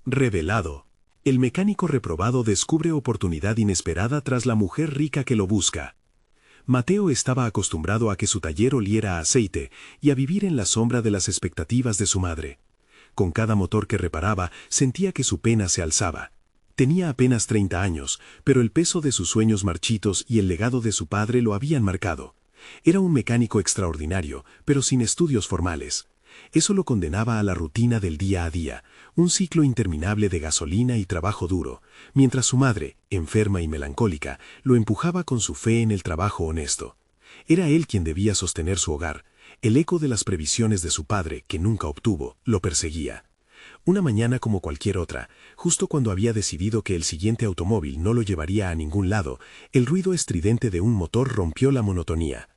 Revelado. El mecánico reprobado descubre oportunidad inesperada tras la mujer rica que lo busca. Mateo estaba acostumbrado a que su taller oliera a aceite y a vivir en la sombra de las expectativas de su madre. Con cada motor que reparaba, sentía que su pena se alzaba. Tenía apenas 30 años, pero el peso de sus sueños marchitos y el legado de su padre lo habían marcado. Era un mecánico extraordinario, pero sin estudios formales. Eso lo condenaba a la rutina del día a día, un ciclo interminable de gasolina y trabajo duro, mientras su madre, enferma y melancólica, lo empujaba con su fe en el trabajo honesto. Era él quien debía sostener su hogar. El eco de las previsiones de su padre, que nunca obtuvo, lo perseguía. Una mañana como cualquier otra, justo cuando había decidido que el siguiente automóvil no lo llevaría a ningún lado, el ruido estridente de un motor rompió la monotonía.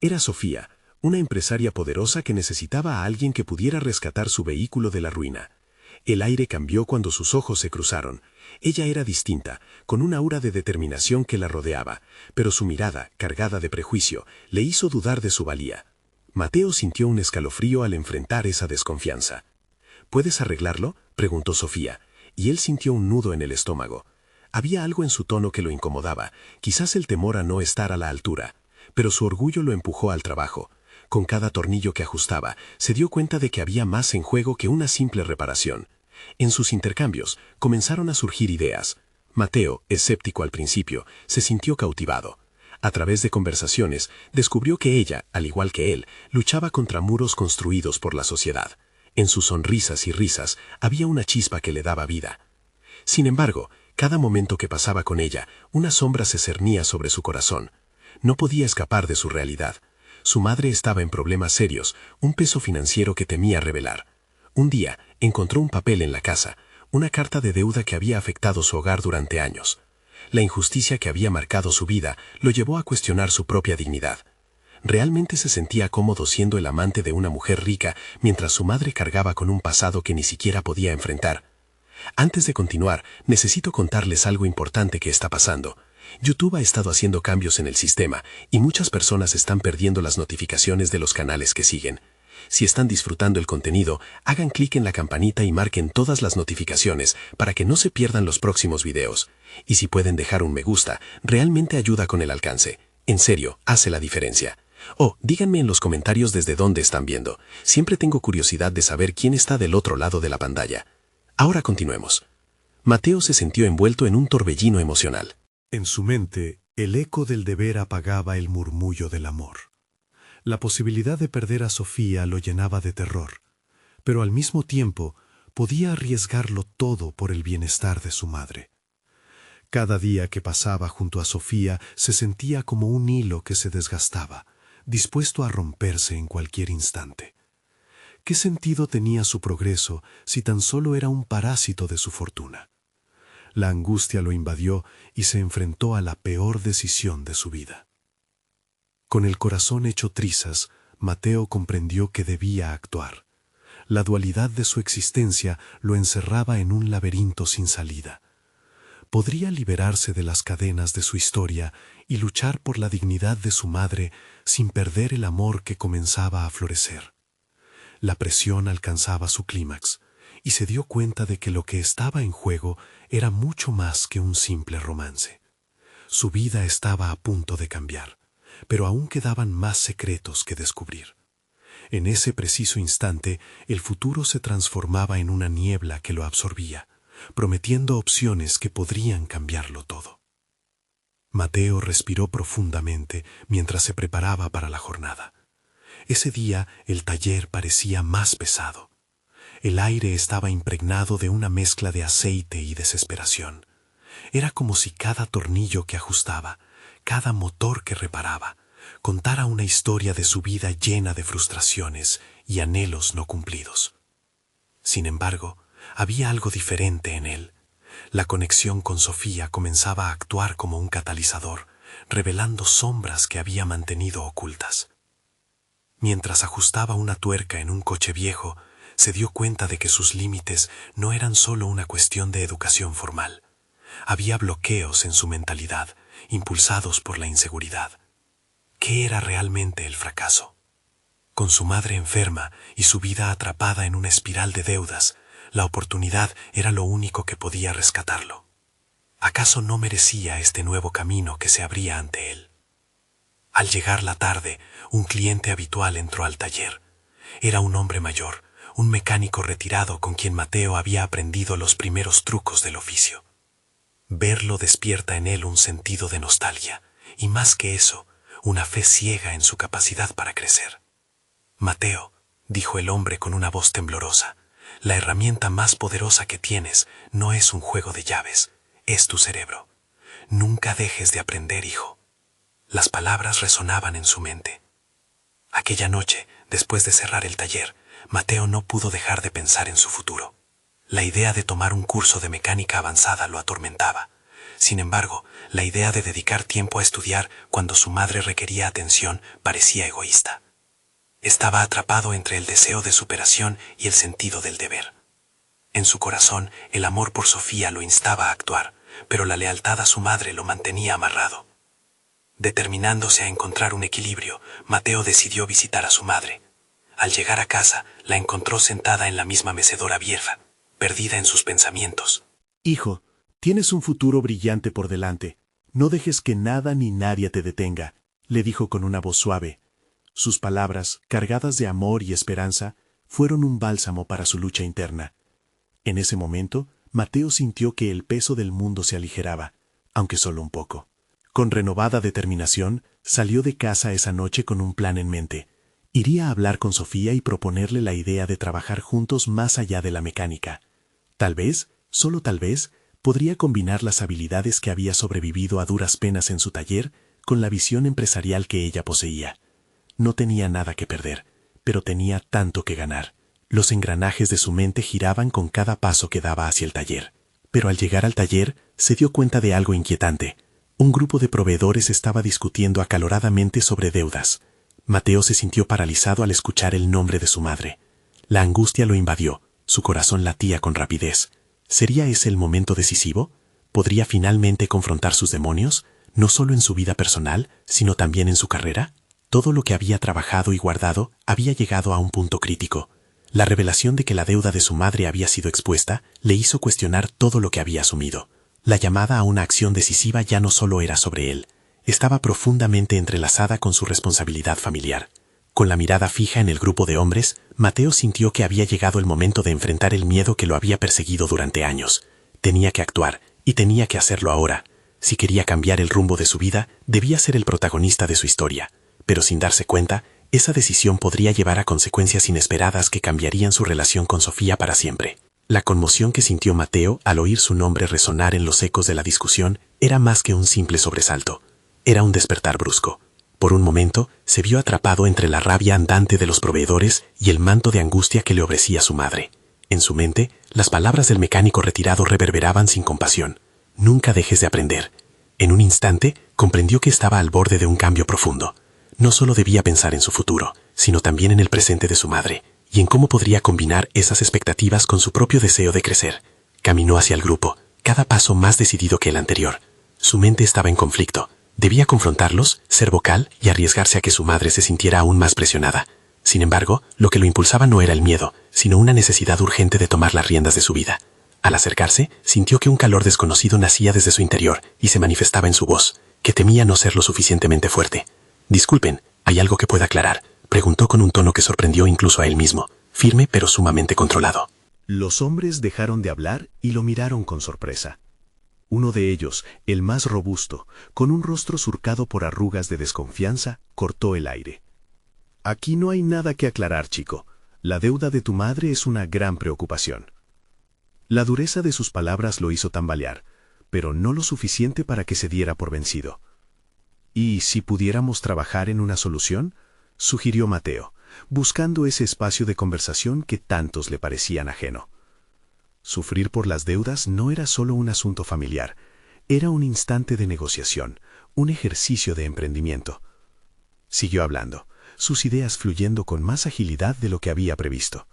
Era Sofía, una empresaria poderosa que necesitaba a alguien que pudiera rescatar su vehículo de la ruina. El aire cambió cuando sus ojos se cruzaron. Ella era distinta, con una aura de determinación que la rodeaba, pero su mirada, cargada de prejuicio, le hizo dudar de su valía. Mateo sintió un escalofrío al enfrentar esa desconfianza. ¿Puedes arreglarlo?, preguntó Sofía, y él sintió un nudo en el estómago. Había algo en su tono que lo incomodaba, quizás el temor a no estar a la altura, pero su orgullo lo empujó al trabajo. Con cada tornillo que ajustaba, se dio cuenta de que había más en juego que una simple reparación. En sus intercambios, comenzaron a surgir ideas. Mateo, escéptico al principio, se sintió cautivado. A través de conversaciones, descubrió que ella, al igual que él, luchaba contra muros construidos por la sociedad. En sus sonrisas y risas había una chispa que le daba vida. Sin embargo, cada momento que pasaba con ella, una sombra se cernía sobre su corazón. No podía escapar de su realidad. Su madre estaba en problemas serios, un peso financiero que temía revelar. Un día, encontró un papel en la casa, una carta de deuda que había afectado su hogar durante años. La injusticia que había marcado su vida lo llevó a cuestionar su propia dignidad. ¿Realmente se sentía cómodo siendo el amante de una mujer rica mientras su madre cargaba con un pasado que ni siquiera podía enfrentar? Antes de continuar, necesito contarles algo importante que está pasando. YouTube ha estado haciendo cambios en el sistema y muchas personas están perdiendo las notificaciones de los canales que siguen. Si están disfrutando el contenido, hagan clic en la campanita y marquen todas las notificaciones para que no se pierdan los próximos videos. Y si pueden dejar un me gusta, realmente ayuda con el alcance. En serio, hace la diferencia. Oh, díganme en los comentarios desde dónde están viendo. Siempre tengo curiosidad de saber quién está del otro lado de la pantalla. Ahora continuemos. Mateo se sintió envuelto en un torbellino emocional. En su mente, el eco del deber apagaba el murmullo del amor. La posibilidad de perder a Sofía lo llenaba de terror, pero al mismo tiempo podía arriesgarlo todo por el bienestar de su madre. Cada día que pasaba junto a Sofía se sentía como un hilo que se desgastaba, dispuesto a romperse en cualquier instante. ¿Qué sentido tenía su progreso si tan solo era un parásito de su fortuna? La angustia lo invadió y se enfrentó a la peor decisión de su vida. Con el corazón hecho trizas, Mateo comprendió que debía actuar. La dualidad de su existencia lo encerraba en un laberinto sin salida. Podría liberarse de las cadenas de su historia y luchar por la dignidad de su madre sin perder el amor que comenzaba a florecer. La presión alcanzaba su clímax y se dio cuenta de que lo que estaba en juego era mucho más que un simple romance. Su vida estaba a punto de cambiar, pero aún quedaban más secretos que descubrir. En ese preciso instante, el futuro se transformaba en una niebla que lo absorbía, prometiendo opciones que podrían cambiarlo todo. Mateo respiró profundamente mientras se preparaba para la jornada. Ese día el taller parecía más pesado. El aire estaba impregnado de una mezcla de aceite y desesperación. Era como si cada tornillo que ajustaba, cada motor que reparaba, contara una historia de su vida llena de frustraciones y anhelos no cumplidos. Sin embargo, había algo diferente en él. La conexión con Sofía comenzaba a actuar como un catalizador, revelando sombras que había mantenido ocultas. Mientras ajustaba una tuerca en un coche viejo, se dio cuenta de que sus límites no eran solo una cuestión de educación formal. Había bloqueos en su mentalidad, impulsados por la inseguridad. ¿Qué era realmente el fracaso? Con su madre enferma y su vida atrapada en una espiral de deudas, La oportunidad era lo único que podía rescatarlo. ¿Acaso no merecía este nuevo camino que se abría ante él? Al llegar la tarde, un cliente habitual entró al taller. Era un hombre mayor, un mecánico retirado con quien Mateo había aprendido los primeros trucos del oficio. Verlo despierta en él un sentido de nostalgia, y más que eso, una fe ciega en su capacidad para crecer. Mateo, dijo el hombre con una voz temblorosa, la herramienta más poderosa que tienes no es un juego de llaves, es tu cerebro. Nunca dejes de aprender, hijo. Las palabras resonaban en su mente. Aquella noche, después de cerrar el taller, Mateo no pudo dejar de pensar en su futuro. La idea de tomar un curso de mecánica avanzada lo atormentaba. Sin embargo, la idea de dedicar tiempo a estudiar cuando su madre requería atención parecía egoísta. Estaba atrapado entre el deseo de superación y el sentido del deber. En su corazón, el amor por Sofía lo instaba a actuar, pero la lealtad a su madre lo mantenía amarrado. Determinándose a encontrar un equilibrio, Mateo decidió visitar a su madre. Al llegar a casa, la encontró sentada en la misma mecedora vieja, perdida en sus pensamientos. Hijo, tienes un futuro brillante por delante. No dejes que nada ni nadie te detenga, le dijo con una voz suave. Sus palabras, cargadas de amor y esperanza, fueron un bálsamo para su lucha interna. En ese momento, Mateo sintió que el peso del mundo se aligeraba, aunque solo un poco. Con renovada determinación, salió de casa esa noche con un plan en mente. Iría a hablar con Sofía y proponerle la idea de trabajar juntos más allá de la mecánica. Tal vez, solo tal vez, podría combinar las habilidades que había sobrevivido a duras penas en su taller con la visión empresarial que ella poseía. No tenía nada que perder, pero tenía tanto que ganar. Los engranajes de su mente giraban con cada paso que daba hacia el taller. Pero al llegar al taller, se dio cuenta de algo inquietante. Un grupo de proveedores estaba discutiendo acaloradamente sobre deudas. Mateo se sintió paralizado al escuchar el nombre de su madre. La angustia lo invadió, su corazón latía con rapidez. ¿Sería ese el momento decisivo? ¿Podría finalmente confrontar sus demonios, no solo en su vida personal, sino también en su carrera? Todo lo que había trabajado y guardado había llegado a un punto crítico. La revelación de que la deuda de su madre había sido expuesta le hizo cuestionar todo lo que había asumido. La llamada a una acción decisiva ya no solo era sobre él, estaba profundamente entrelazada con su responsabilidad familiar. Con la mirada fija en el grupo de hombres, Mateo sintió que había llegado el momento de enfrentar el miedo que lo había perseguido durante años. Tenía que actuar, y tenía que hacerlo ahora. Si quería cambiar el rumbo de su vida, debía ser el protagonista de su historia. Pero sin darse cuenta, esa decisión podría llevar a consecuencias inesperadas que cambiarían su relación con Sofía para siempre. La conmoción que sintió Mateo al oír su nombre resonar en los ecos de la discusión era más que un simple sobresalto. Era un despertar brusco. Por un momento, se vio atrapado entre la rabia andante de los proveedores y el manto de angustia que le ofrecía su madre. En su mente, las palabras del mecánico retirado reverberaban sin compasión. Nunca dejes de aprender. En un instante, comprendió que estaba al borde de un cambio profundo. No solo debía pensar en su futuro, sino también en el presente de su madre, y en cómo podría combinar esas expectativas con su propio deseo de crecer. Caminó hacia el grupo, cada paso más decidido que el anterior. Su mente estaba en conflicto. Debía confrontarlos, ser vocal y arriesgarse a que su madre se sintiera aún más presionada. Sin embargo, lo que lo impulsaba no era el miedo, sino una necesidad urgente de tomar las riendas de su vida. Al acercarse, sintió que un calor desconocido nacía desde su interior y se manifestaba en su voz, que temía no ser lo suficientemente fuerte. «Disculpen, ¿hay algo que pueda aclarar?», preguntó con un tono que sorprendió incluso a él mismo, firme pero sumamente controlado. Los hombres dejaron de hablar y lo miraron con sorpresa. Uno de ellos, el más robusto, con un rostro surcado por arrugas de desconfianza, cortó el aire. «Aquí no hay nada que aclarar, chico. La deuda de tu madre es una gran preocupación». La dureza de sus palabras lo hizo tambalear, pero no lo suficiente para que se diera por vencido. «¿Y si pudiéramos trabajar en una solución?», sugirió Mateo, buscando ese espacio de conversación que tantos le parecían ajeno. Sufrir por las deudas no era solo un asunto familiar, era un instante de negociación, un ejercicio de emprendimiento. Siguió hablando, sus ideas fluyendo con más agilidad de lo que había previsto.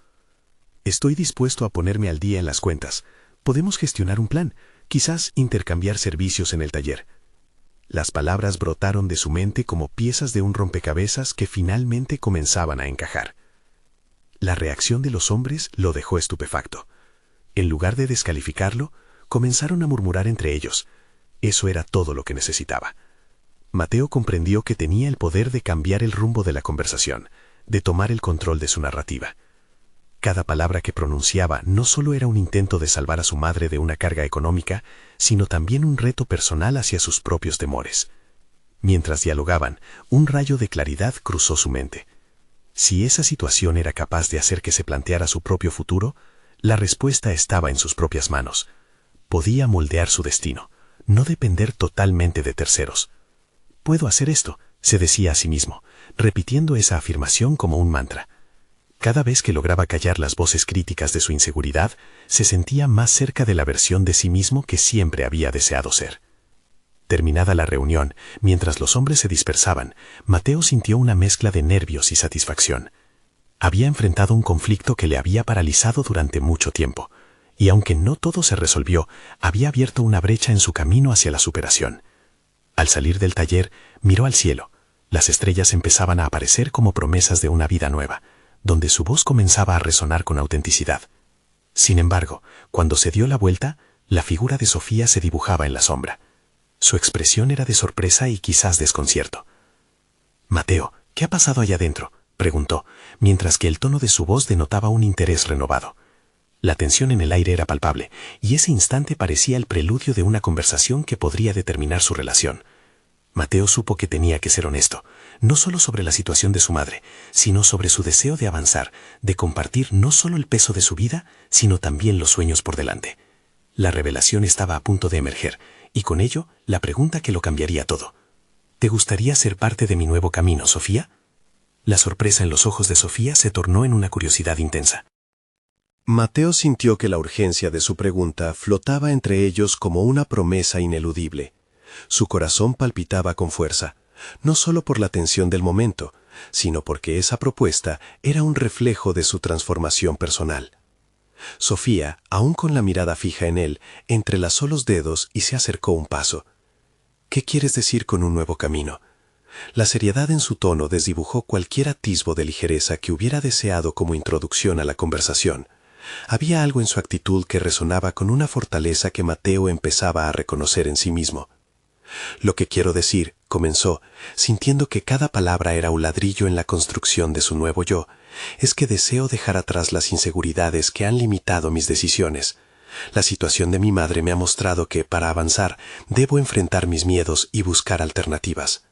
«Estoy dispuesto a ponerme al día en las cuentas. Podemos gestionar un plan, quizás intercambiar servicios en el taller». Las palabras brotaron de su mente como piezas de un rompecabezas que finalmente comenzaban a encajar. La reacción de los hombres lo dejó estupefacto. En lugar de descalificarlo, comenzaron a murmurar entre ellos. Eso era todo lo que necesitaba. Mateo comprendió que tenía el poder de cambiar el rumbo de la conversación, de tomar el control de su narrativa. Cada palabra que pronunciaba no solo era un intento de salvar a su madre de una carga económica, sino también un reto personal hacia sus propios temores. Mientras dialogaban, un rayo de claridad cruzó su mente. Si esa situación era capaz de hacer que se planteara su propio futuro, la respuesta estaba en sus propias manos. Podía moldear su destino, no depender totalmente de terceros. «Puedo hacer esto», se decía a sí mismo, repitiendo esa afirmación como un mantra. Cada vez que lograba callar las voces críticas de su inseguridad, se sentía más cerca de la versión de sí mismo que siempre había deseado ser. Terminada la reunión, mientras los hombres se dispersaban, Mateo sintió una mezcla de nervios y satisfacción. Había enfrentado un conflicto que le había paralizado durante mucho tiempo, y aunque no todo se resolvió, había abierto una brecha en su camino hacia la superación. Al salir del taller, miró al cielo. Las estrellas empezaban a aparecer como promesas de una vida nueva, donde su voz comenzaba a resonar con autenticidad. Sin embargo, cuando se dio la vuelta, la figura de Sofía se dibujaba en la sombra. Su expresión era de sorpresa y quizás desconcierto. «Mateo, ¿qué ha pasado allá adentro?», preguntó, mientras que el tono de su voz denotaba un interés renovado. La tensión en el aire era palpable, y ese instante parecía el preludio de una conversación que podría determinar su relación. Mateo supo que tenía que ser honesto, no solo sobre la situación de su madre, sino sobre su deseo de avanzar, de compartir no solo el peso de su vida, sino también los sueños por delante. La revelación estaba a punto de emerger, y con ello, la pregunta que lo cambiaría todo. «¿Te gustaría ser parte de mi nuevo camino, Sofía?». La sorpresa en los ojos de Sofía se tornó en una curiosidad intensa. Mateo sintió que la urgencia de su pregunta flotaba entre ellos como una promesa ineludible. Su corazón palpitaba con fuerza, no solo por la tensión del momento, sino porque esa propuesta era un reflejo de su transformación personal. Sofía, aún con la mirada fija en él, entrelazó los dedos y se acercó un paso. «¿Qué quieres decir con un nuevo camino?». La seriedad en su tono desdibujó cualquier atisbo de ligereza que hubiera deseado como introducción a la conversación. Había algo en su actitud que resonaba con una fortaleza que Mateo empezaba a reconocer en sí mismo. «Lo que quiero decir», comenzó, sintiendo que cada palabra era un ladrillo en la construcción de su nuevo yo, «es que deseo dejar atrás las inseguridades que han limitado mis decisiones. La situación de mi madre me ha mostrado que, para avanzar, debo enfrentar mis miedos y buscar alternativas».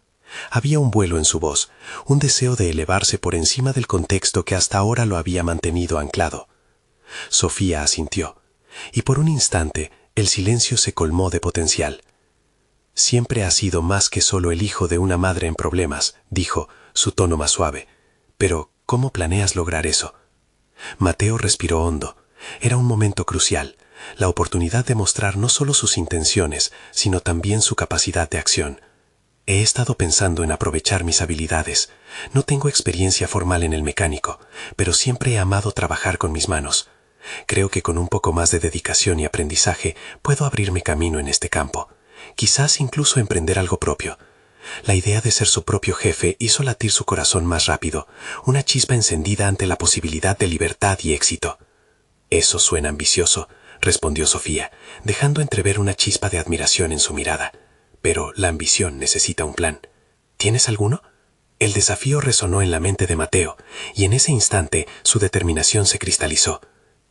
Había un vuelo en su voz, un deseo de elevarse por encima del contexto que hasta ahora lo había mantenido anclado. Sofía asintió, y por un instante el silencio se colmó de potencial. «Siempre has sido más que solo el hijo de una madre en problemas», dijo, su tono más suave. «Pero, ¿cómo planeas lograr eso?». Mateo respiró hondo. Era un momento crucial, la oportunidad de mostrar no solo sus intenciones, sino también su capacidad de acción. «He estado pensando en aprovechar mis habilidades. No tengo experiencia formal en el mecánico, pero siempre he amado trabajar con mis manos. Creo que con un poco más de dedicación y aprendizaje puedo abrirme camino en este campo. Quizás incluso emprender algo propio». La idea de ser su propio jefe hizo latir su corazón más rápido, una chispa encendida ante la posibilidad de libertad y éxito. «Eso suena ambicioso», respondió Sofía, dejando entrever una chispa de admiración en su mirada. «Pero la ambición necesita un plan. ¿Tienes alguno?». El desafío resonó en la mente de Mateo, y en ese instante su determinación se cristalizó.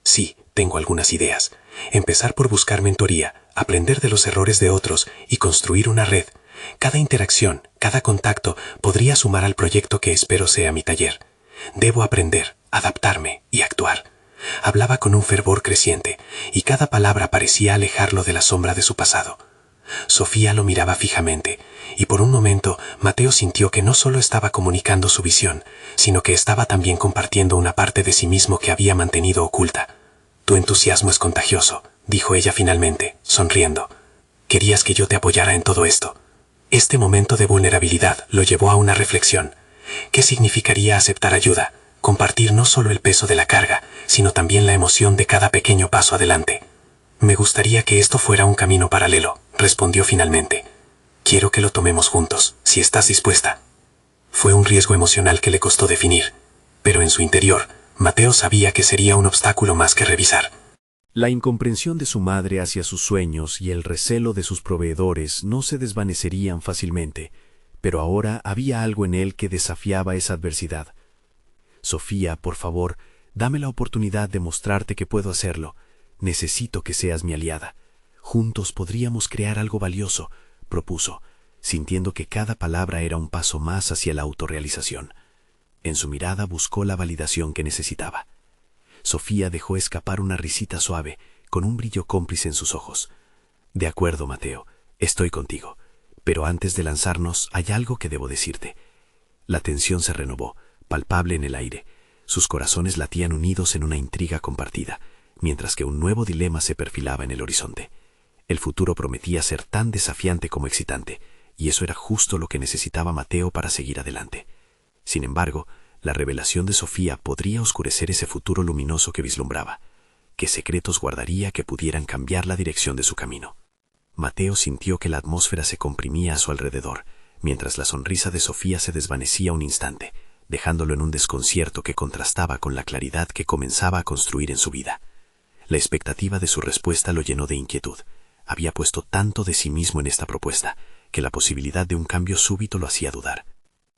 «Sí, tengo algunas ideas. Empezar por buscar mentoría, aprender de los errores de otros y construir una red. Cada interacción, cada contacto podría sumar al proyecto que espero sea mi taller. Debo aprender, adaptarme y actuar». Hablaba con un fervor creciente, y cada palabra parecía alejarlo de la sombra de su pasado. Sofía lo miraba fijamente, y por un momento Mateo sintió que no solo estaba comunicando su visión, sino que estaba también compartiendo una parte de sí mismo que había mantenido oculta. «Tu entusiasmo es contagioso», dijo ella finalmente, sonriendo. «Querías que yo te apoyara en todo esto». Este momento de vulnerabilidad lo llevó a una reflexión. ¿Qué significaría aceptar ayuda? Compartir no solo el peso de la carga, sino también la emoción de cada pequeño paso adelante. «Me gustaría que esto fuera un camino paralelo», respondió finalmente. «Quiero que lo tomemos juntos, si estás dispuesta». Fue un riesgo emocional que le costó definir, pero en su interior, Mateo sabía que sería un obstáculo más que revisar. La incomprensión de su madre hacia sus sueños y el recelo de sus proveedores no se desvanecerían fácilmente, pero ahora había algo en él que desafiaba esa adversidad. Sofía, por favor, dame la oportunidad de mostrarte que puedo hacerlo. Necesito que seas mi aliada. Juntos podríamos crear algo valioso, propuso, sintiendo que cada palabra era un paso más hacia la autorrealización. En su mirada buscó la validación que necesitaba. Sofía dejó escapar una risita suave, con un brillo cómplice en sus ojos. De acuerdo, Mateo, estoy contigo. Pero antes de lanzarnos, hay algo que debo decirte. La tensión se renovó, palpable en el aire. Sus corazones latían unidos en una intriga compartida, mientras que un nuevo dilema se perfilaba en el horizonte. El futuro prometía ser tan desafiante como excitante, y eso era justo lo que necesitaba Mateo para seguir adelante. Sin embargo, la revelación de Sofía podría oscurecer ese futuro luminoso que vislumbraba. ¿Qué secretos guardaría que pudieran cambiar la dirección de su camino? Mateo sintió que la atmósfera se comprimía a su alrededor, mientras la sonrisa de Sofía se desvanecía un instante, dejándolo en un desconcierto que contrastaba con la claridad que comenzaba a construir en su vida. La expectativa de su respuesta lo llenó de inquietud. Había puesto tanto de sí mismo en esta propuesta, que la posibilidad de un cambio súbito lo hacía dudar.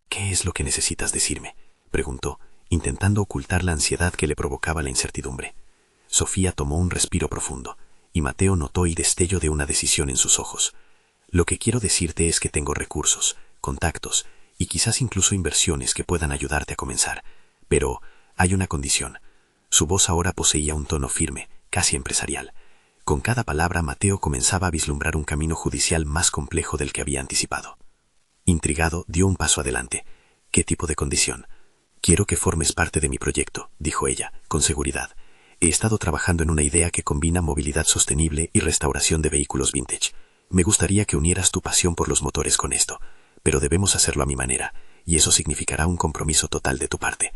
«¿Qué es lo que necesitas decirme?», preguntó, intentando ocultar la ansiedad que le provocaba la incertidumbre. Sofía tomó un respiro profundo, y Mateo notó el destello de una decisión en sus ojos. «Lo que quiero decirte es que tengo recursos, contactos y quizás incluso inversiones que puedan ayudarte a comenzar. Pero hay una condición». Su voz ahora poseía un tono firme, casi empresarial. Con cada palabra Mateo comenzaba a vislumbrar un camino judicial más complejo del que había anticipado. Intrigado, dio un paso adelante. «¿Qué tipo de condición?». «Quiero que formes parte de mi proyecto», dijo ella, con seguridad. «He estado trabajando en una idea que combina movilidad sostenible y restauración de vehículos vintage. Me gustaría que unieras tu pasión por los motores con esto, pero debemos hacerlo a mi manera, y eso significará un compromiso total de tu parte».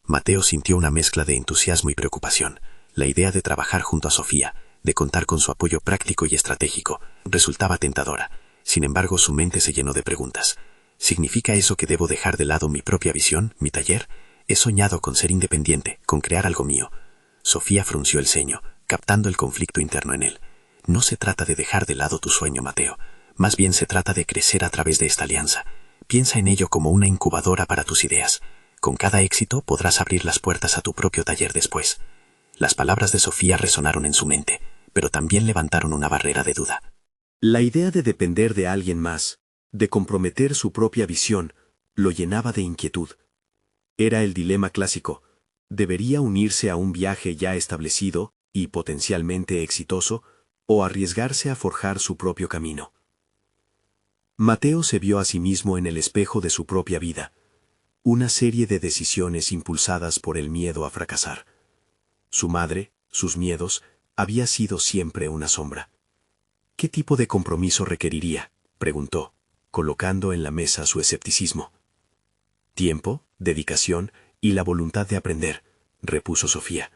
Mateo sintió una mezcla de entusiasmo y preocupación. La idea de trabajar junto a Sofía, de contar con su apoyo práctico y estratégico, resultaba tentadora. Sin embargo, su mente se llenó de preguntas. ¿Significa eso que debo dejar de lado mi propia visión, mi taller? He soñado con ser independiente, con crear algo mío. Sofía frunció el ceño, captando el conflicto interno en él. No se trata de dejar de lado tu sueño, Mateo. Más bien se trata de crecer a través de esta alianza. Piensa en ello como una incubadora para tus ideas. Con cada éxito podrás abrir las puertas a tu propio taller después. Las palabras de Sofía resonaron en su mente, pero también levantaron una barrera de duda. La idea de depender de alguien más, de comprometer su propia visión, lo llenaba de inquietud. Era el dilema clásico. ¿Debería unirse a un viaje ya establecido y potencialmente exitoso, o arriesgarse a forjar su propio camino? Mateo se vio a sí mismo en el espejo de su propia vida, una serie de decisiones impulsadas por el miedo a fracasar. Su madre, sus miedos, había sido siempre una sombra. ¿Qué tipo de compromiso requeriría?, preguntó, colocando en la mesa su escepticismo. «Tiempo, dedicación y la voluntad de aprender», repuso Sofía.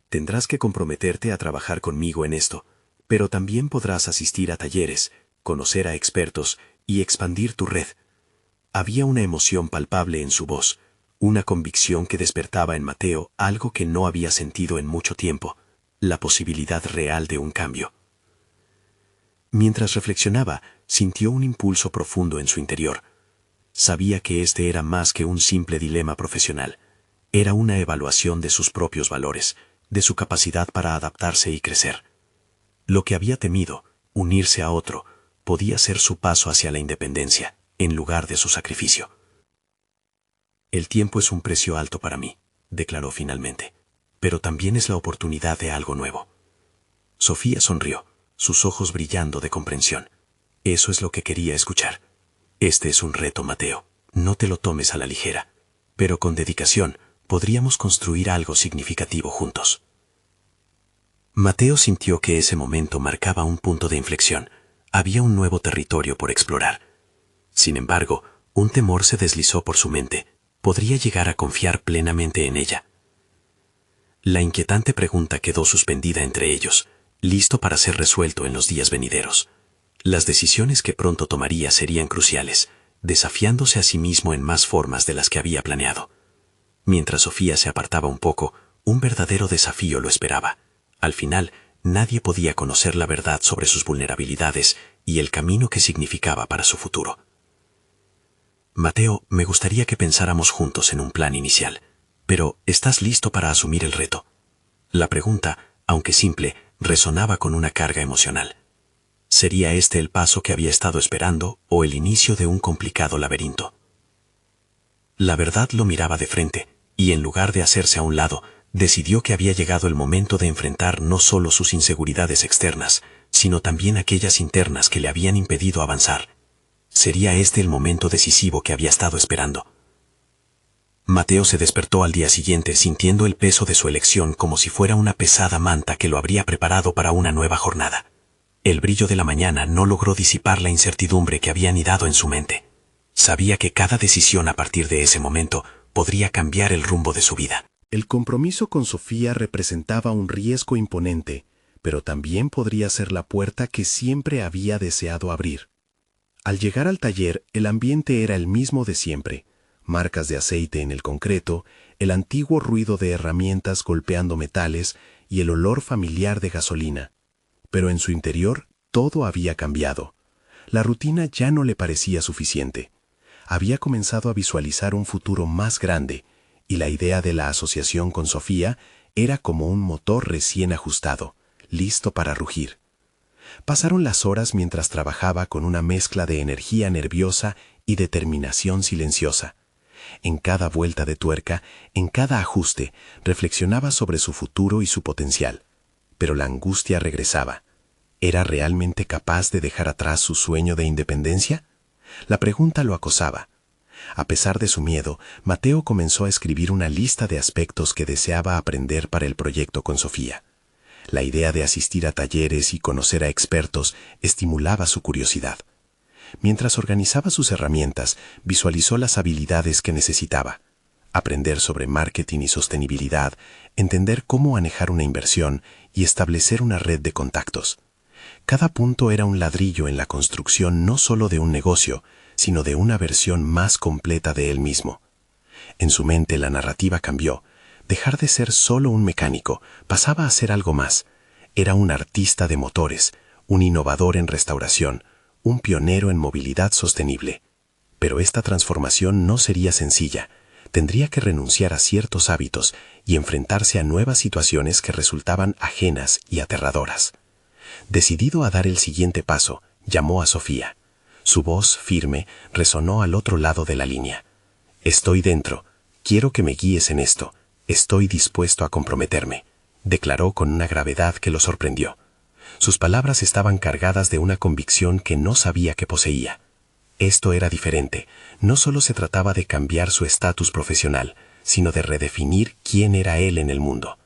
«Tendrás que comprometerte a trabajar conmigo en esto, pero también podrás asistir a talleres, conocer a expertos y expandir tu red». Había una emoción palpable en su voz, una convicción que despertaba en Mateo algo que no había sentido en mucho tiempo, la posibilidad real de un cambio. Mientras reflexionaba, sintió un impulso profundo en su interior. Sabía que este era más que un simple dilema profesional. Era una evaluación de sus propios valores, de su capacidad para adaptarse y crecer. Lo que había temido, unirse a otro, podía ser su paso hacia la independencia, en lugar de su sacrificio. «El tiempo es un precio alto para mí», declaró finalmente, «pero también es la oportunidad de algo nuevo». Sofía sonrió, sus ojos brillando de comprensión. Eso es lo que quería escuchar. «Este es un reto, Mateo. No te lo tomes a la ligera. Pero con dedicación podríamos construir algo significativo juntos». Mateo sintió que ese momento marcaba un punto de inflexión. Había un nuevo territorio por explorar. Sin embargo, un temor se deslizó por su mente. Podría llegar a confiar plenamente en ella. La inquietante pregunta quedó suspendida entre ellos, listo para ser resuelto en los días venideros. Las decisiones que pronto tomaría serían cruciales, desafiándose a sí mismo en más formas de las que había planeado. Mientras Sofía se apartaba un poco, un verdadero desafío lo esperaba: Al final, nadie podía conocer la verdad sobre sus vulnerabilidades y el camino que significaba para su futuro. Mateo, me gustaría que pensáramos juntos en un plan inicial, pero ¿estás listo para asumir el reto? La pregunta, aunque simple, resonaba con una carga emocional. ¿Sería este el paso que había estado esperando o el inicio de un complicado laberinto? La verdad lo miraba de frente, y en lugar de hacerse a un lado, decidió que había llegado el momento de enfrentar no solo sus inseguridades externas, sino también aquellas internas que le habían impedido avanzar. Sería este el momento decisivo que había estado esperando. Mateo se despertó al día siguiente sintiendo el peso de su elección como si fuera una pesada manta que lo habría preparado para una nueva jornada. El brillo de la mañana no logró disipar la incertidumbre que había anidado en su mente. Sabía que cada decisión a partir de ese momento podría cambiar el rumbo de su vida. El compromiso con Sofía representaba un riesgo imponente, pero también podría ser la puerta que siempre había deseado abrir. Al llegar al taller, el ambiente era el mismo de siempre. Marcas de aceite en el concreto, el antiguo ruido de herramientas golpeando metales y el olor familiar de gasolina. Pero en su interior todo había cambiado. La rutina ya no le parecía suficiente. Había comenzado a visualizar un futuro más grande, y la idea de la asociación con Sofía era como un motor recién ajustado, listo para rugir. Pasaron las horas mientras trabajaba con una mezcla de energía nerviosa y determinación silenciosa. En cada vuelta de tuerca, en cada ajuste, reflexionaba sobre su futuro y su potencial. Pero la angustia regresaba. ¿Era realmente capaz de dejar atrás su sueño de independencia? La pregunta lo acosaba. A pesar de su miedo, Mateo comenzó a escribir una lista de aspectos que deseaba aprender para el proyecto con Sofía. La idea de asistir a talleres y conocer a expertos estimulaba su curiosidad. Mientras organizaba sus herramientas, visualizó las habilidades que necesitaba. Aprender sobre marketing y sostenibilidad, entender cómo manejar una inversión y establecer una red de contactos. Cada punto era un ladrillo en la construcción no solo de un negocio, sino de una versión más completa de él mismo. En su mente la narrativa cambió. Dejar de ser solo un mecánico pasaba a ser algo más. Era un artista de motores, un innovador en restauración, un pionero en movilidad sostenible. Pero esta transformación no sería sencilla. Tendría que renunciar a ciertos hábitos y enfrentarse a nuevas situaciones que resultaban ajenas y aterradoras. Decidido a dar el siguiente paso, llamó a Sofía. Su voz, firme, resonó al otro lado de la línea. «Estoy dentro. Quiero que me guíes en esto. Estoy dispuesto a comprometerme», declaró con una gravedad que lo sorprendió. Sus palabras estaban cargadas de una convicción que no sabía que poseía. Esto era diferente. No solo se trataba de cambiar su estatus profesional, sino de redefinir quién era él en el mundo.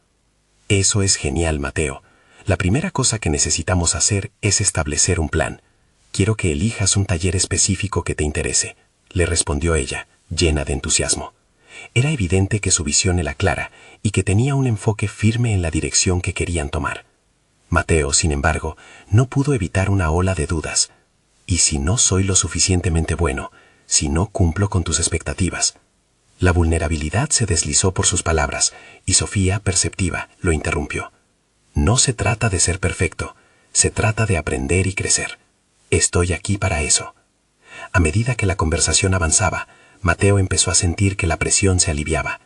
«Eso es genial, Mateo. La primera cosa que necesitamos hacer es establecer un plan. Quiero que elijas un taller específico que te interese», le respondió ella, llena de entusiasmo. Era evidente que su visión era clara y que tenía un enfoque firme en la dirección que querían tomar. Mateo, sin embargo, no pudo evitar una ola de dudas. ¿Y si no soy lo suficientemente bueno? ¿Si no cumplo con tus expectativas? La vulnerabilidad se deslizó por sus palabras y Sofía, perceptiva, lo interrumpió. «No se trata de ser perfecto, se trata de aprender y crecer. Estoy aquí para eso». A medida que la conversación avanzaba, Mateo empezó a sentir que la presión se aliviaba.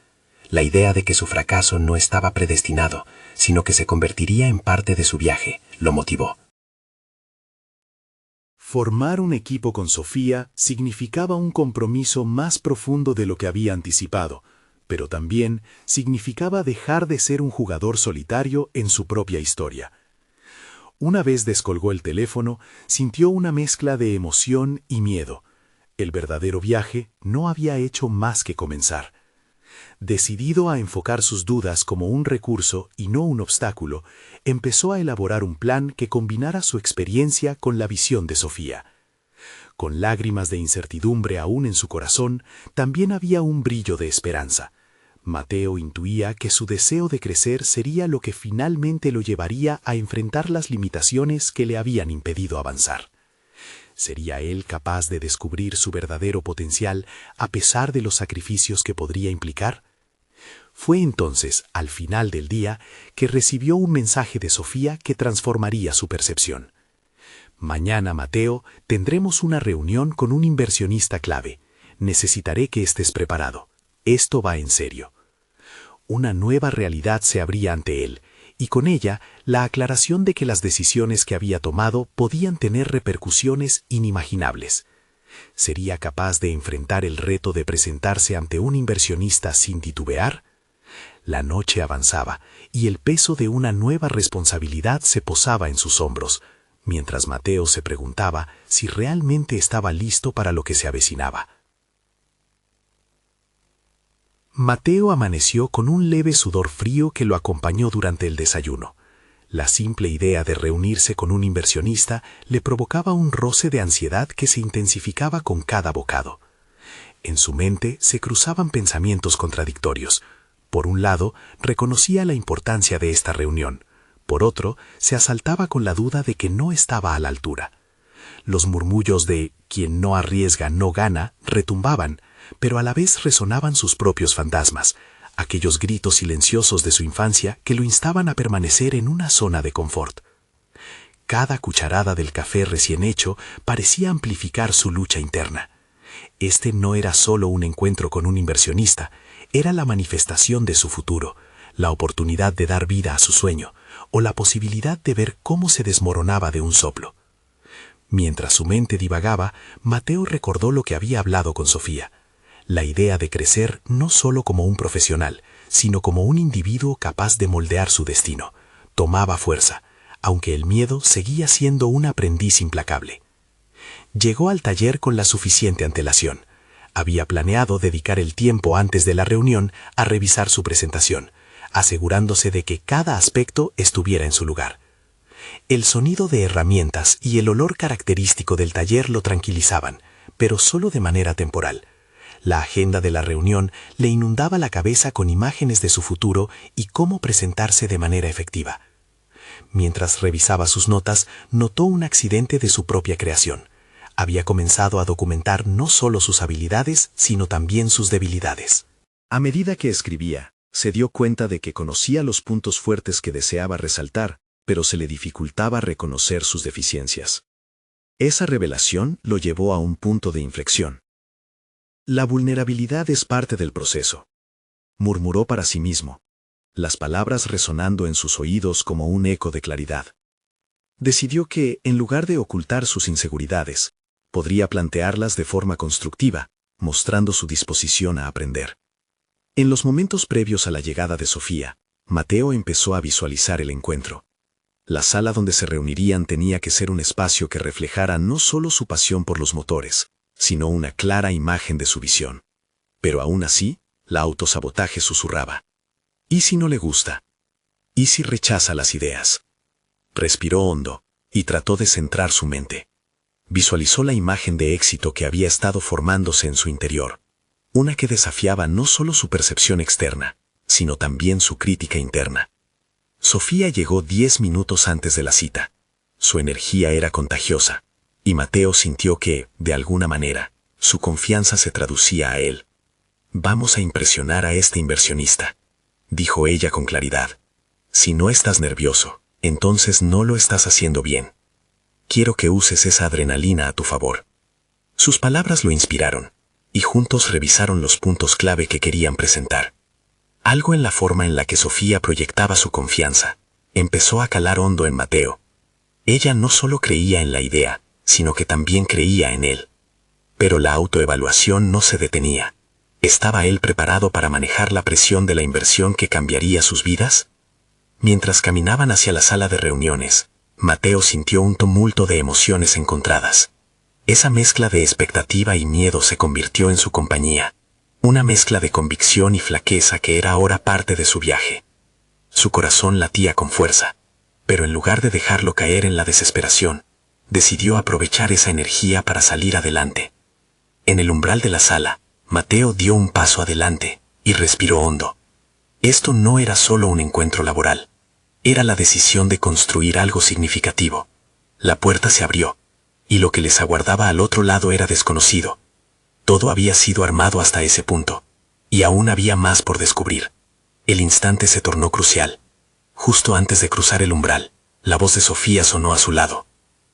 La idea de que su fracaso no estaba predestinado, sino que se convertiría en parte de su viaje, lo motivó. Formar un equipo con Sofía significaba un compromiso más profundo de lo que había anticipado, pero también significaba dejar de ser un jugador solitario en su propia historia. Una vez descolgó el teléfono, sintió una mezcla de emoción y miedo. El verdadero viaje no había hecho más que comenzar. Decidido a enfocar sus dudas como un recurso y no un obstáculo, empezó a elaborar un plan que combinara su experiencia con la visión de Sofía. Con lágrimas de incertidumbre aún en su corazón, también había un brillo de esperanza. Mateo intuía que su deseo de crecer sería lo que finalmente lo llevaría a enfrentar las limitaciones que le habían impedido avanzar. ¿Sería él capaz de descubrir su verdadero potencial a pesar de los sacrificios que podría implicar? Fue entonces, al final del día, que recibió un mensaje de Sofía que transformaría su percepción. Mañana, Mateo, tendremos una reunión con un inversionista clave. Necesitaré que estés preparado. Esto va en serio. Una nueva realidad se abría ante él, y con ella la aclaración de que las decisiones que había tomado podían tener repercusiones inimaginables. ¿Sería capaz de enfrentar el reto de presentarse ante un inversionista sin titubear? La noche avanzaba, y el peso de una nueva responsabilidad se posaba en sus hombros, mientras Mateo se preguntaba si realmente estaba listo para lo que se avecinaba. Mateo amaneció con un leve sudor frío que lo acompañó durante el desayuno. La simple idea de reunirse con un inversionista le provocaba un roce de ansiedad que se intensificaba con cada bocado. En su mente se cruzaban pensamientos contradictorios. Por un lado, reconocía la importancia de esta reunión. Por otro, se asaltaba con la duda de que no estaba a la altura. Los murmullos de «quien no arriesga no gana» retumbaban, pero a la vez resonaban sus propios fantasmas, aquellos gritos silenciosos de su infancia que lo instaban a permanecer en una zona de confort. Cada cucharada del café recién hecho parecía amplificar su lucha interna. Este no era solo un encuentro con un inversionista, era la manifestación de su futuro, la oportunidad de dar vida a su sueño, o la posibilidad de ver cómo se desmoronaba de un soplo. Mientras su mente divagaba, Mateo recordó lo que había hablado con Sofía. La idea de crecer no solo como un profesional, sino como un individuo capaz de moldear su destino, tomaba fuerza, aunque el miedo seguía siendo un aprendiz implacable. Llegó al taller con la suficiente antelación. Había planeado dedicar el tiempo antes de la reunión a revisar su presentación, asegurándose de que cada aspecto estuviera en su lugar. El sonido de herramientas y el olor característico del taller lo tranquilizaban, pero solo de manera temporal. La agenda de la reunión le inundaba la cabeza con imágenes de su futuro y cómo presentarse de manera efectiva. Mientras revisaba sus notas, notó un accidente de su propia creación. Había comenzado a documentar no solo sus habilidades, sino también sus debilidades. A medida que escribía, se dio cuenta de que conocía los puntos fuertes que deseaba resaltar, pero se le dificultaba reconocer sus deficiencias. Esa revelación lo llevó a un punto de inflexión. La vulnerabilidad es parte del proceso, murmuró para sí mismo, las palabras resonando en sus oídos como un eco de claridad. Decidió que, en lugar de ocultar sus inseguridades, podría plantearlas de forma constructiva, mostrando su disposición a aprender. En los momentos previos a la llegada de Sofía, Mateo empezó a visualizar el encuentro. La sala donde se reunirían tenía que ser un espacio que reflejara no solo su pasión por los motores, sino una clara imagen de su visión. Pero aún así, la autosabotaje susurraba. ¿Y si no le gusta? ¿Y si rechaza las ideas? Respiró hondo, y trató de centrar su mente. Visualizó la imagen de éxito que había estado formándose en su interior, una que desafiaba no solo su percepción externa, sino también su crítica interna. Sofía llegó 10 minutos antes de la cita. Su energía era contagiosa, y Mateo sintió que, de alguna manera, su confianza se traducía a él. «Vamos a impresionar a este inversionista», dijo ella con claridad. «Si no estás nervioso, entonces no lo estás haciendo bien. Quiero que uses esa adrenalina a tu favor». Sus palabras lo inspiraron, y juntos revisaron los puntos clave que querían presentar. Algo en la forma en la que Sofía proyectaba su confianza empezó a calar hondo en Mateo. Ella no solo creía en la idea, sino que también creía en él. Pero la autoevaluación no se detenía. ¿Estaba él preparado para manejar la presión de la inversión que cambiaría sus vidas? Mientras caminaban hacia la sala de reuniones, Mateo sintió un tumulto de emociones encontradas. Esa mezcla de expectativa y miedo se convirtió en su compañía. Una mezcla de convicción y flaqueza que era ahora parte de su viaje. Su corazón latía con fuerza, pero en lugar de dejarlo caer en la desesperación, decidió aprovechar esa energía para salir adelante. En el umbral de la sala, Mateo dio un paso adelante y respiró hondo. Esto no era solo un encuentro laboral, era la decisión de construir algo significativo. La puerta se abrió, y lo que les aguardaba al otro lado era desconocido. Todo había sido armado hasta ese punto, y aún había más por descubrir. El instante se tornó crucial. Justo antes de cruzar el umbral, la voz de Sofía sonó a su lado.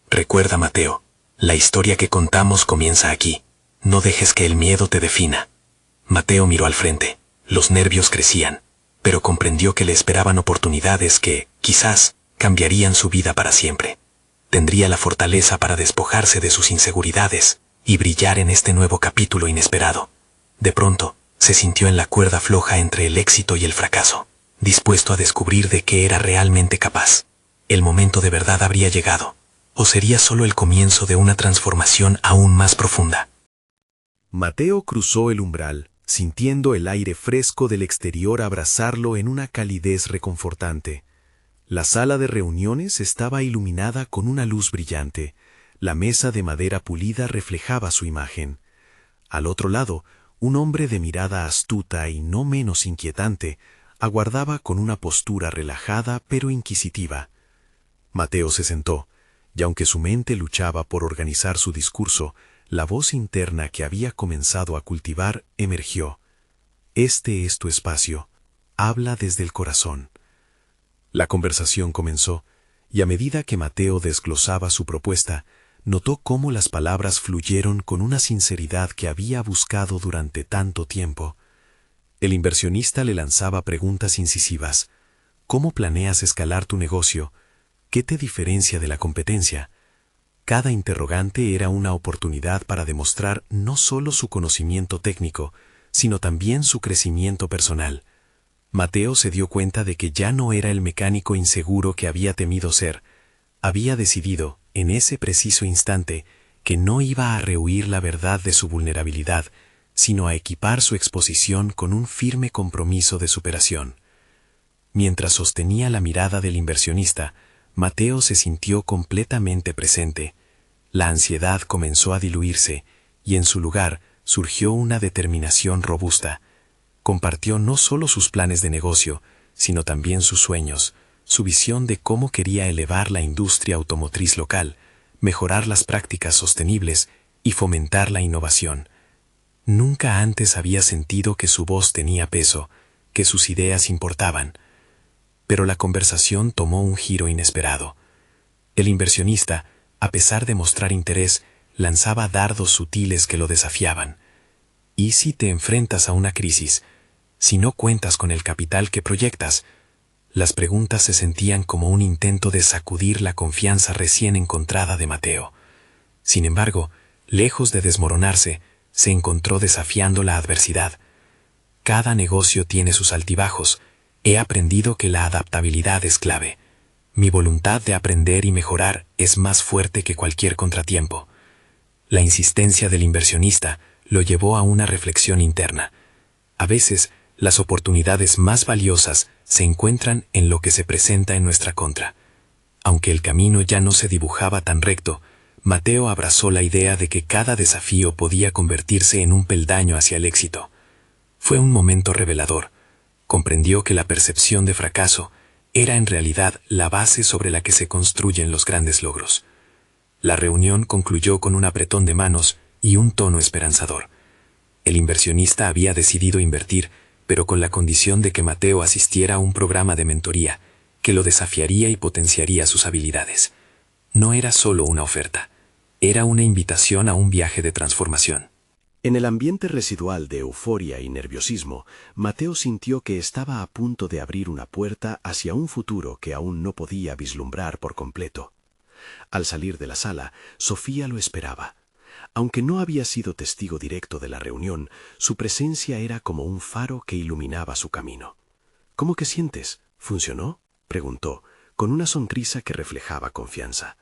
Recuerda, Mateo, la historia que contamos comienza aquí. No dejes que el miedo te defina. Mateo miró al frente. Los nervios crecían, pero comprendió que le esperaban oportunidades que, quizás, cambiarían su vida para siempre. Tendría la fortaleza para despojarse de sus inseguridades y brillar en este nuevo capítulo inesperado. De pronto, se sintió en la cuerda floja entre el éxito y el fracaso, dispuesto a descubrir de qué era realmente capaz. El momento de verdad habría llegado, o sería solo el comienzo de una transformación aún más profunda. Mateo cruzó el umbral, sintiendo el aire fresco del exterior abrazarlo en una calidez reconfortante. La sala de reuniones estaba iluminada con una luz brillante. La mesa de madera pulida reflejaba su imagen. Al otro lado, un hombre de mirada astuta y no menos inquietante aguardaba con una postura relajada pero inquisitiva. Mateo se sentó, y aunque su mente luchaba por organizar su discurso, la voz interna que había comenzado a cultivar emergió. Este es tu espacio. Habla desde el corazón. La conversación comenzó, y a medida que Mateo desglosaba su propuesta, notó cómo las palabras fluyeron con una sinceridad que había buscado durante tanto tiempo. El inversionista le lanzaba preguntas incisivas. ¿Cómo planeas escalar tu negocio? ¿Qué te diferencia de la competencia? Cada interrogante era una oportunidad para demostrar no solo su conocimiento técnico, sino también su crecimiento personal. Mateo se dio cuenta de que ya no era el mecánico inseguro que había temido ser. Había decidido, en ese preciso instante, que no iba a rehuir la verdad de su vulnerabilidad, sino a equipar su exposición con un firme compromiso de superación. Mientras sostenía la mirada del inversionista, Mateo se sintió completamente presente. La ansiedad comenzó a diluirse, y en su lugar surgió una determinación robusta. Compartió no solo sus planes de negocio, sino también sus sueños, su visión de cómo quería elevar la industria automotriz local, mejorar las prácticas sostenibles y fomentar la innovación. Nunca antes había sentido que su voz tenía peso, que sus ideas importaban. Pero la conversación tomó un giro inesperado. El inversionista, a pesar de mostrar interés, lanzaba dardos sutiles que lo desafiaban. ¿Y si te enfrentas a una crisis? ¿Si no cuentas con el capital que proyectas? Las preguntas se sentían como un intento de sacudir la confianza recién encontrada de Mateo. Sin embargo, lejos de desmoronarse, se encontró desafiando la adversidad. Cada negocio tiene sus altibajos. He aprendido que la adaptabilidad es clave. Mi voluntad de aprender y mejorar es más fuerte que cualquier contratiempo. La insistencia del inversionista lo llevó a una reflexión interna. A veces, las oportunidades más valiosas se encuentran en lo que se presenta en nuestra contra. Aunque el camino ya no se dibujaba tan recto, Mateo abrazó la idea de que cada desafío podía convertirse en un peldaño hacia el éxito. Fue un momento revelador. Comprendió que la percepción de fracaso era en realidad la base sobre la que se construyen los grandes logros. La reunión concluyó con un apretón de manos y un tono esperanzador. El inversionista había decidido invertir, pero con la condición de que Mateo asistiera a un programa de mentoría que lo desafiaría y potenciaría sus habilidades. No era solo una oferta, era una invitación a un viaje de transformación. En el ambiente residual de euforia y nerviosismo, Mateo sintió que estaba a punto de abrir una puerta hacia un futuro que aún no podía vislumbrar por completo. Al salir de la sala, Sofía lo esperaba. Aunque no había sido testigo directo de la reunión, su presencia era como un faro que iluminaba su camino. ¿Cómo que sientes? ¿Funcionó?, preguntó, con una sonrisa que reflejaba confianza.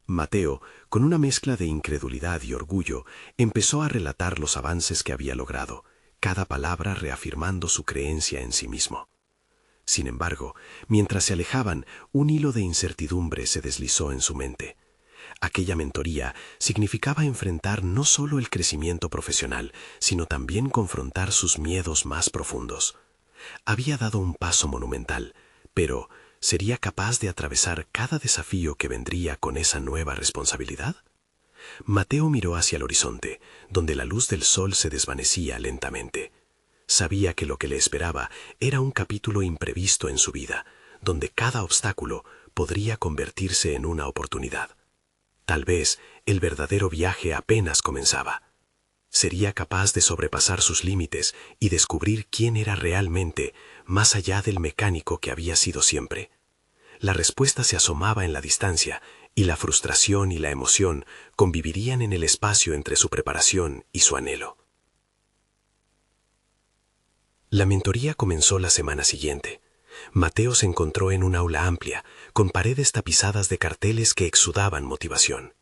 Mateo, con una mezcla de incredulidad y orgullo, empezó a relatar los avances que había logrado, cada palabra reafirmando su creencia en sí mismo. Sin embargo, mientras se alejaban, un hilo de incertidumbre se deslizó en su mente. Aquella mentoría significaba enfrentar no solo el crecimiento profesional, sino también confrontar sus miedos más profundos. Había dado un paso monumental, pero ¿sería capaz de atravesar cada desafío que vendría con esa nueva responsabilidad? Mateo miró hacia el horizonte, donde la luz del sol se desvanecía lentamente. Sabía que lo que le esperaba era un capítulo imprevisto en su vida, donde cada obstáculo podría convertirse en una oportunidad. Tal vez el verdadero viaje apenas comenzaba. Sería capaz de sobrepasar sus límites y descubrir quién era realmente, más allá del mecánico que había sido siempre. La respuesta se asomaba en la distancia, y la frustración y la emoción convivirían en el espacio entre su preparación y su anhelo. La mentoría comenzó la semana siguiente. Mateo se encontró en un aula amplia, con paredes tapizadas de carteles que exudaban motivación.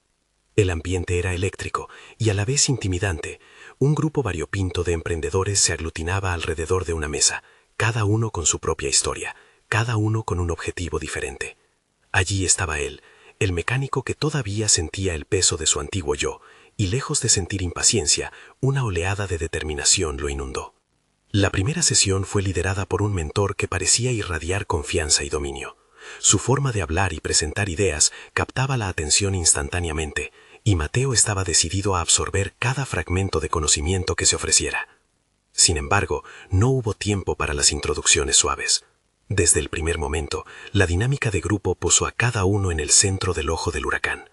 El ambiente era eléctrico y a la vez intimidante. Un grupo variopinto de emprendedores se aglutinaba alrededor de una mesa, cada uno con su propia historia, cada uno con un objetivo diferente. Allí estaba él, el mecánico que todavía sentía el peso de su antiguo yo, y lejos de sentir impaciencia, una oleada de determinación lo inundó. La primera sesión fue liderada por un mentor que parecía irradiar confianza y dominio. Su forma de hablar y presentar ideas captaba la atención instantáneamente, y Mateo estaba decidido a absorber cada fragmento de conocimiento que se ofreciera. Sin embargo, no hubo tiempo para las introducciones suaves. Desde el primer momento, la dinámica de grupo puso a cada uno en el centro del ojo del huracán.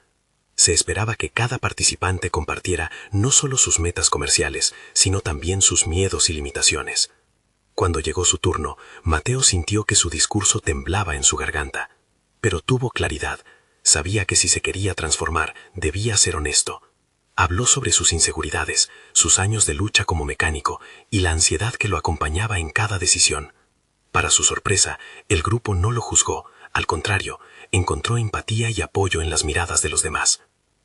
Se esperaba que cada participante compartiera no solo sus metas comerciales, sino también sus miedos y limitaciones. Cuando llegó su turno, Mateo sintió que su discurso temblaba en su garganta. Pero tuvo claridad. Sabía que si se quería transformar, debía ser honesto. Habló sobre sus inseguridades, sus años de lucha como mecánico y la ansiedad que lo acompañaba en cada decisión. Para su sorpresa, el grupo no lo juzgó, al contrario, encontró empatía y apoyo en las miradas de los demás.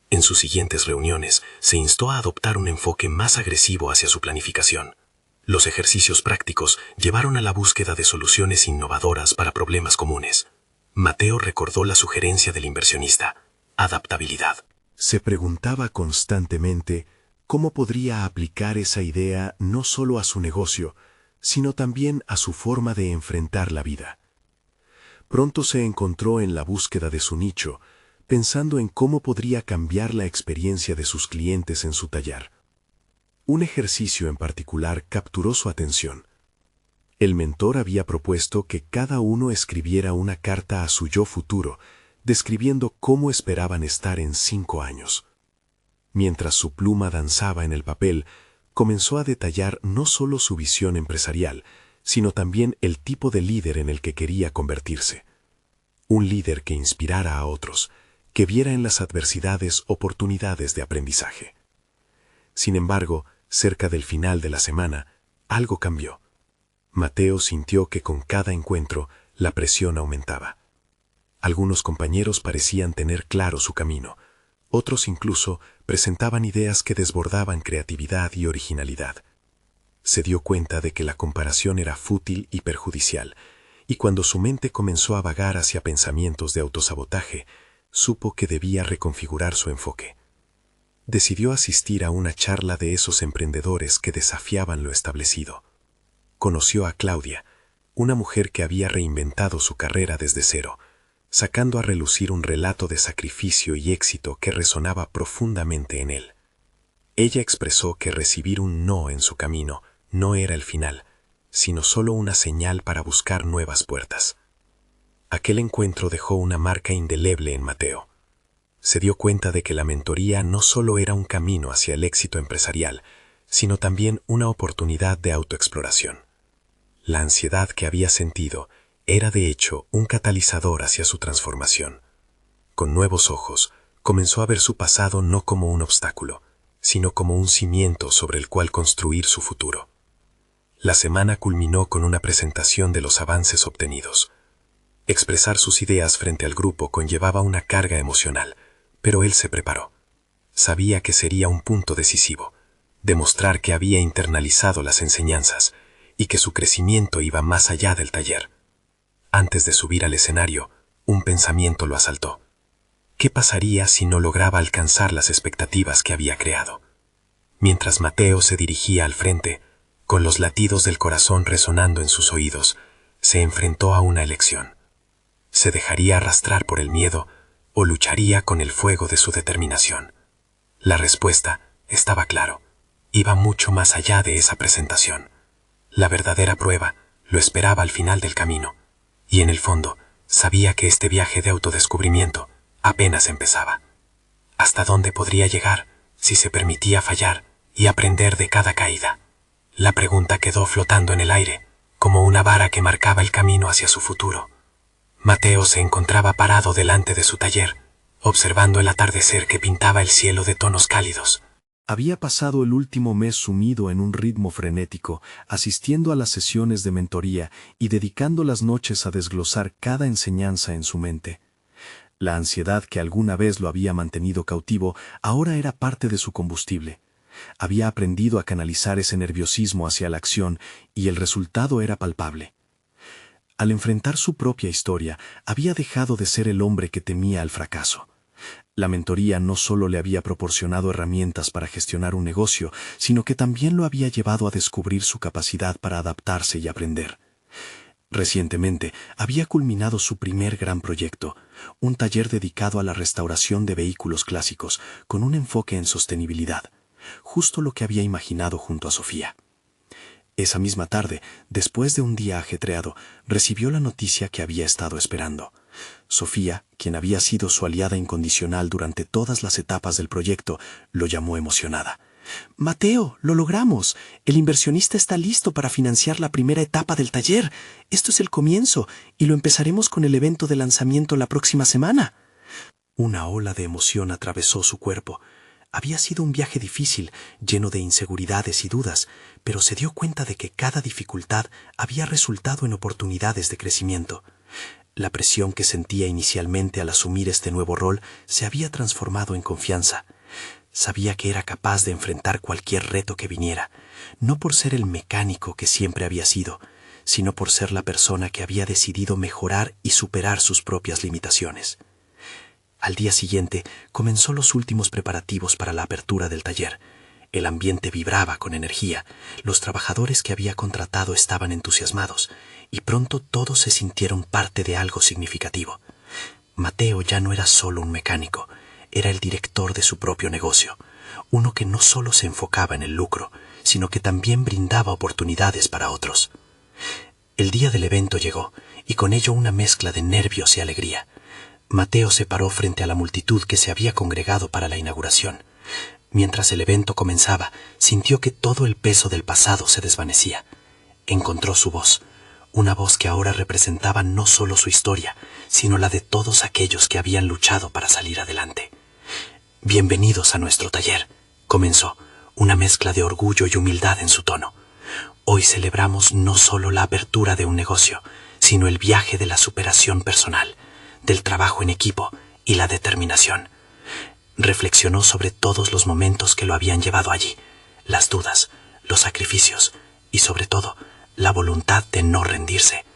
En sus siguientes reuniones, se instó a adoptar un enfoque más agresivo hacia su planificación. Los ejercicios prácticos llevaron a la búsqueda de soluciones innovadoras para problemas comunes. Mateo recordó la sugerencia del inversionista: adaptabilidad. Se preguntaba constantemente cómo podría aplicar esa idea no solo a su negocio, sino también a su forma de enfrentar la vida. Pronto se encontró en la búsqueda de su nicho, pensando en cómo podría cambiar la experiencia de sus clientes en su taller. Un ejercicio en particular capturó su atención. El mentor había propuesto que cada uno escribiera una carta a su yo futuro, describiendo cómo esperaban estar en 5 años. Mientras su pluma danzaba en el papel, comenzó a detallar no solo su visión empresarial, sino también el tipo de líder en el que quería convertirse. Un líder que inspirara a otros, que viera en las adversidades oportunidades de aprendizaje. Sin embargo, cerca del final de la semana, algo cambió. Mateo sintió que con cada encuentro la presión aumentaba. Algunos compañeros parecían tener claro su camino, otros incluso presentaban ideas que desbordaban creatividad y originalidad. Se dio cuenta de que la comparación era fútil y perjudicial, y cuando su mente comenzó a vagar hacia pensamientos de autosabotaje, supo que debía reconfigurar su enfoque. Decidió asistir a una charla de esos emprendedores que desafiaban lo establecido. Conoció a Claudia, una mujer que había reinventado su carrera desde cero, sacando a relucir un relato de sacrificio y éxito que resonaba profundamente en él. Ella expresó que recibir un no en su camino no era el final, sino solo una señal para buscar nuevas puertas. Aquel encuentro dejó una marca indeleble en Mateo. Se dio cuenta de que la mentoría no solo era un camino hacia el éxito empresarial, sino también una oportunidad de autoexploración. La ansiedad que había sentido era de hecho un catalizador hacia su transformación. Con nuevos ojos, comenzó a ver su pasado no como un obstáculo, sino como un cimiento sobre el cual construir su futuro. La semana culminó con una presentación de los avances obtenidos. Expresar sus ideas frente al grupo conllevaba una carga emocional, pero él se preparó. Sabía que sería un punto decisivo, demostrar que había internalizado las enseñanzas y que su crecimiento iba más allá del taller. Antes de subir al escenario, un pensamiento lo asaltó. ¿Qué pasaría si no lograba alcanzar las expectativas que había creado? Mientras Mateo se dirigía al frente, con los latidos del corazón resonando en sus oídos, se enfrentó a una elección. ¿Se dejaría arrastrar por el miedo o lucharía con el fuego de su determinación? La respuesta estaba claro. Iba mucho más allá de esa presentación. La verdadera prueba lo esperaba al final del camino, y en el fondo sabía que este viaje de autodescubrimiento apenas empezaba. ¿Hasta dónde podría llegar si se permitía fallar y aprender de cada caída? La pregunta quedó flotando en el aire, como una vara que marcaba el camino hacia su futuro. Mateo se encontraba parado delante de su taller, observando el atardecer que pintaba el cielo de tonos cálidos. Había pasado el último mes sumido en un ritmo frenético, asistiendo a las sesiones de mentoría y dedicando las noches a desglosar cada enseñanza en su mente. La ansiedad que alguna vez lo había mantenido cautivo ahora era parte de su combustible. Había aprendido a canalizar ese nerviosismo hacia la acción y el resultado era palpable. Al enfrentar su propia historia, había dejado de ser el hombre que temía al fracaso. La mentoría no solo le había proporcionado herramientas para gestionar un negocio, sino que también lo había llevado a descubrir su capacidad para adaptarse y aprender. Recientemente había culminado su primer gran proyecto, un taller dedicado a la restauración de vehículos clásicos, con un enfoque en sostenibilidad, justo lo que había imaginado junto a Sofía. Esa misma tarde, después de un día ajetreado, recibió la noticia que había estado esperando. Sofía, quien había sido su aliada incondicional durante todas las etapas del proyecto, lo llamó emocionada. «Mateo, lo logramos. El inversionista está listo para financiar la primera etapa del taller. Esto es el comienzo, y lo empezaremos con el evento de lanzamiento la próxima semana». Una ola de emoción atravesó su cuerpo. Había sido un viaje difícil, lleno de inseguridades y dudas, pero se dio cuenta de que cada dificultad había resultado en oportunidades de crecimiento. La presión que sentía inicialmente al asumir este nuevo rol se había transformado en confianza. Sabía que era capaz de enfrentar cualquier reto que viniera, no por ser el mecánico que siempre había sido, sino por ser la persona que había decidido mejorar y superar sus propias limitaciones. Al día siguiente comenzó los últimos preparativos para la apertura del taller. El ambiente vibraba con energía, los trabajadores que había contratado estaban entusiasmados, y pronto todos se sintieron parte de algo significativo. Mateo ya no era solo un mecánico, era el director de su propio negocio, uno que no solo se enfocaba en el lucro, sino que también brindaba oportunidades para otros. El día del evento llegó, y con ello una mezcla de nervios y alegría. Mateo se paró frente a la multitud que se había congregado para la inauguración. Mientras el evento comenzaba, sintió que todo el peso del pasado se desvanecía. Encontró su voz, una voz que ahora representaba no solo su historia, sino la de todos aquellos que habían luchado para salir adelante. «Bienvenidos a nuestro taller», comenzó, una mezcla de orgullo y humildad en su tono. «Hoy celebramos no solo la apertura de un negocio, sino el viaje de la superación personal, del trabajo en equipo y la determinación». Reflexionó sobre todos los momentos que lo habían llevado allí, las dudas, los sacrificios y, sobre todo, la voluntad de no rendirse.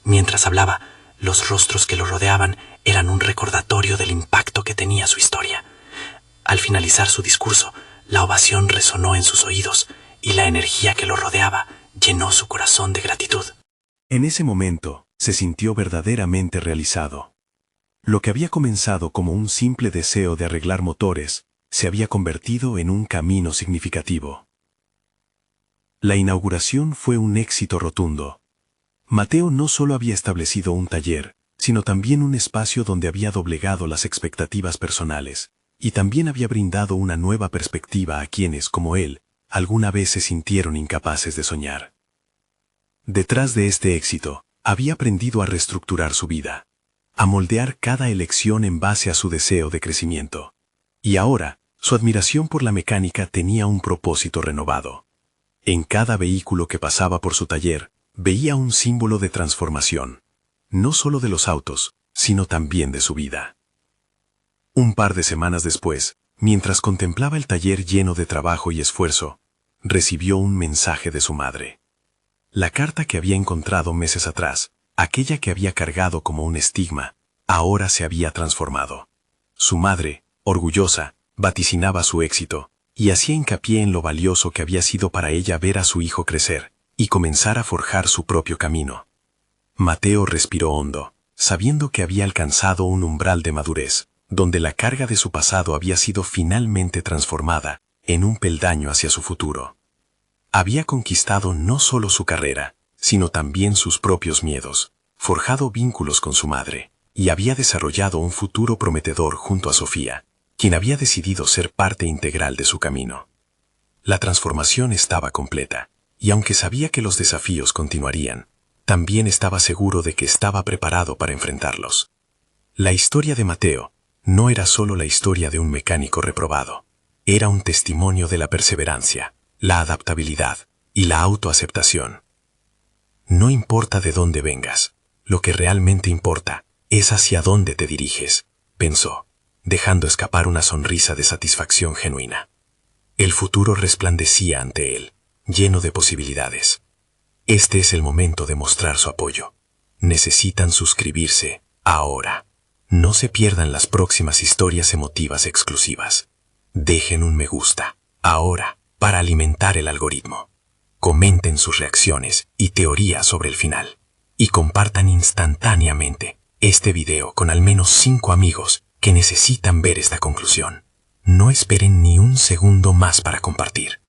Mientras hablaba, los rostros que lo rodeaban eran un recordatorio del impacto que tenía su historia. Al finalizar su discurso, la ovación resonó en sus oídos y la energía que lo rodeaba llenó su corazón de gratitud. En ese momento, se sintió verdaderamente realizado. Lo que había comenzado como un simple deseo de arreglar motores, se había convertido en un camino significativo. La inauguración fue un éxito rotundo. Mateo no solo había establecido un taller, sino también un espacio donde había doblegado las expectativas personales, y también había brindado una nueva perspectiva a quienes, como él, alguna vez se sintieron incapaces de soñar. Detrás de este éxito, había aprendido a reestructurar su vida, a moldear cada elección en base a su deseo de crecimiento. Y ahora, su admiración por la mecánica tenía un propósito renovado. En cada vehículo que pasaba por su taller, veía un símbolo de transformación, no solo de los autos, sino también de su vida. Un par de semanas después, mientras contemplaba el taller lleno de trabajo y esfuerzo, recibió un mensaje de su madre. La carta que había encontrado meses atrás, aquella que había cargado como un estigma, ahora se había transformado. Su madre, orgullosa, vaticinaba su éxito, y hacía hincapié en lo valioso que había sido para ella ver a su hijo crecer y comenzar a forjar su propio camino. Mateo respiró hondo, sabiendo que había alcanzado un umbral de madurez, donde la carga de su pasado había sido finalmente transformada en un peldaño hacia su futuro. Había conquistado no solo su carrera, sino también sus propios miedos, forjado vínculos con su madre, y había desarrollado un futuro prometedor junto a Sofía, quien había decidido ser parte integral de su camino. La transformación estaba completa, y aunque sabía que los desafíos continuarían, también estaba seguro de que estaba preparado para enfrentarlos. La historia de Mateo no era solo la historia de un mecánico reprobado, era un testimonio de la perseverancia, la adaptabilidad y la autoaceptación. No importa de dónde vengas, lo que realmente importa es hacia dónde te diriges, pensó, dejando escapar una sonrisa de satisfacción genuina. El futuro resplandecía ante él, lleno de posibilidades. Este es el momento de mostrar su apoyo. Necesitan suscribirse ahora. No se pierdan las próximas historias emotivas exclusivas. Dejen un me gusta ahora para alimentar el algoritmo. Comenten sus reacciones y teorías sobre el final. Y compartan instantáneamente este video con al menos 5 amigos que necesitan ver esta conclusión. No esperen ni un segundo más para compartir.